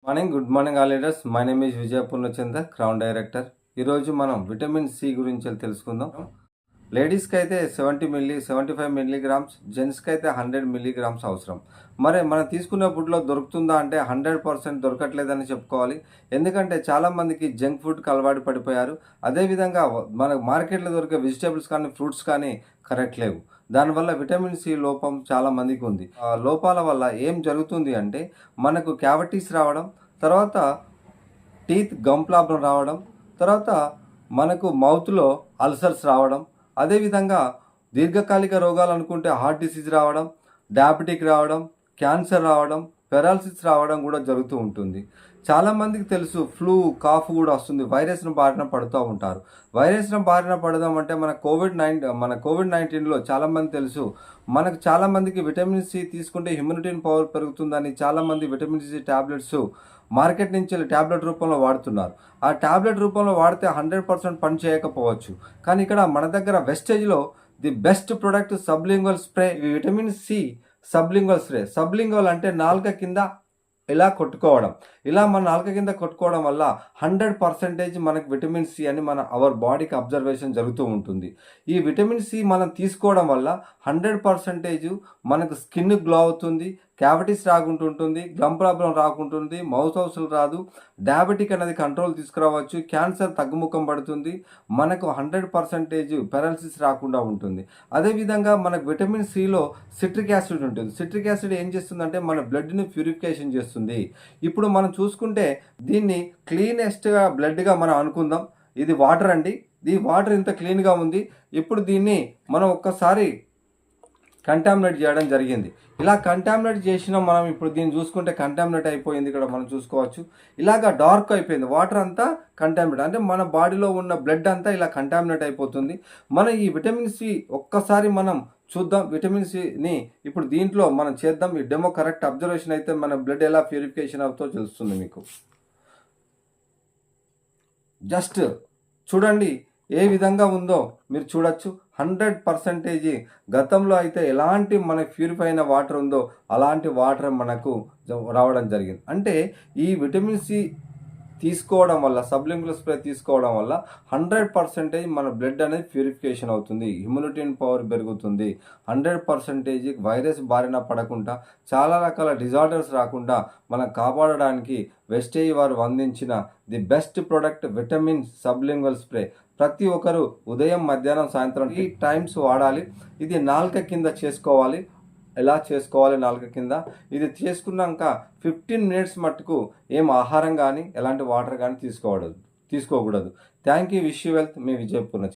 Morning, good morning all leaders. My name is Vijaya Purnachandra, crown director. ఈరోజు మనం vitamin C గురించి తెలుసుకుందాం. లేడీస్కి అయితే 75 మిల్లీగ్రామ్స్, జెంట్స్కి అయితే 100 మిల్లీగ్రామ్స్ అవసరం. మరి మనం తీసుకునే ఫుడ్లో దొరుకుతుందా అంటే 100% దొరకట్లేదని చెప్పుకోవాలి. ఎందుకంటే చాలామందికి జంక్ ఫుడ్కి అలవాటు పడిపోయారు. అదేవిధంగా మన మార్కెట్లో దొరికే వెజిటేబుల్స్ కానీ ఫ్రూట్స్ కానీ కరెక్ట్ లేవు. దానివల్ల విటమిన్ సి లోపం చాలామందికి ఉంది. ఆ లోపాల వల్ల ఏం జరుగుతుంది అంటే మనకు క్యావిటీస్ రావడం, తర్వాత టీత్ గమ్ ప్రాబ్లం రావడం, తర్వాత మనకు మౌత్లో అల్సర్స్ రావడం, అదేవిధంగా దీర్ఘకాలిక రోగాలు అనుకుంటే హార్ట్ డిసీజ్ రావడం, డయాబెటిక్ రావడం, క్యాన్సర్ రావడం, పెరాలసిస్ రావడం కూడా జరుగుతూ ఉంటుంది. చాలామందికి తెలుసు ఫ్లూ, కాఫ్ కూడా వస్తుంది. వైరస్ను బారిన పడుతూ ఉంటారు. వైరస్ను బారిన పడదాం అంటే మన కోవిడ్-19లో చాలామంది తెలుసు. మనకు చాలామందికి విటమిన్ సి తీసుకుంటే ఇమ్యూనిటీ పవర్ పెరుగుతుందని చాలామంది విటమిన్ సి ట్యాబ్లెట్స్ మార్కెట్ నుంచి ట్యాబ్లెట్ రూపంలో వాడుతున్నారు. ఆ ట్యాబ్లెట్ రూపంలో వాడితే 100% పని చేయకపోవచ్చు. కానీ ఇక్కడ మన దగ్గర వెస్టేజ్లో the best product sublingual spray, vitamin C sublingual spray. Sublingual అంటే నాలుక కింద ఇలా కొట్టుకోవడం. ఇలా మన నాలుక కింద కొట్టుకోవడం వల్ల 100% మనకు విటమిన్ సి అని అవర్ బాడీకి అబ్జర్వేషన్ జరుగుతూ ఉంటుంది. ఈ విటమిన్ సి మనం తీసుకోవడం వల్ల 100% మనకు స్కిన్ గ్లో అవుతుంది, క్యావిటీస్ రాకుంటుంటుంది, గమ్ ప్రాబ్లం రాకుంటుంది, మౌత్ హౌస్లు రాదు, డయాబెటిక్ అనేది కంట్రోల్ తీసుకురావచ్చు, క్యాన్సర్ తగ్గుముఖం పడుతుంది, మనకు 100% పెరాలసిస్ రాకుండా ఉంటుంది. అదేవిధంగా మనకు విటమిన్ సిలో సిట్రిక్ యాసిడ్ ఉంటుంది. సిట్రిక్ యాసిడ్ ఏం చేస్తుందంటే మన బ్లడ్ని ప్యూరిఫికేషన్ చేస్తుంది. ఇప్పుడు మనం చూసుకుంటే దీన్ని క్లీనెస్ట్గా బ్లడ్గా మనం అనుకుందాం. ఇది వాటర్ అండి. ఈ వాటర్ ఇంత క్లీన్గా ఉంది. ఇప్పుడు దీన్ని మనం ఒక్కసారి కంటామినేట్ చేయడం జరిగింది. ఇలా కంటామినేట్ చేసిన మనం ఇప్పుడు దీన్ని చూసుకుంటే కంటామినేట్ అయిపోయింది. ఇక్కడ మనం చూసుకోవచ్చు. ఇలాగా డార్క్ అయిపోయింది. వాటర్ అంతా కంటామినేట్ అంటే మన బాడీలో ఉన్న బ్లడ్ అంతా ఇలా కంటామినేట్ అయిపోతుంది. మన ఈ విటమిన్ సి ఒక్కసారి మనం చూద్దాం. విటమిన్ సిని ఇప్పుడు దీంట్లో మనం చేద్దాం. ఈ డెమో కరెక్ట్ అబ్జర్వేషన్ అయితే మన బ్లడ్ ఎలా ప్యూరిఫికేషన్ అవుతుందో తెలుస్తుంది మీకు. జస్ట్ చూడండి ఏ విధంగా ఉందో మీరు చూడొచ్చు. 100% గతంలో అయితే ఎలాంటి మనకు ప్యూరిఫై అయిన వాటర్ ఉందో అలాంటి వాటర్ మనకు రావడం జరిగింది. అంటే ఈ విటమిన్ సి తీసుకోవడం వల్ల, సబ్లింగ్వల్ స్ప్రే తీసుకోవడం వల్ల 100% మన బ్లడ్ అనేది ప్యూరిఫికేషన్ అవుతుంది, ఇమ్యూనిటీ పవర్ పెరుగుతుంది, 100% వైరస్ బారిన పడకుండా చాలా రకాల డిజార్డర్స్ రాకుండా మనం కాపాడడానికి వెస్టేజ్ వారు అందించిన the best product vitamin sublingual spray. ప్రతి ఒక్కరు ఉదయం, మధ్యాహ్నం, సాయంత్రం ఈ టైమ్స్ వాడాలి. ఇది నాలుక కింద చేసుకోవాలి. ఎలా చేసుకోవాలి నాలుక కింద? ఇది చేసుకున్నాక 15 మినిట్స్ మట్టుకు ఏం ఆహారం కానీ ఎలాంటి వాటర్ కానీ తీసుకోకూడదు. Thank you. Wish you wealth. Me Vijay Purna.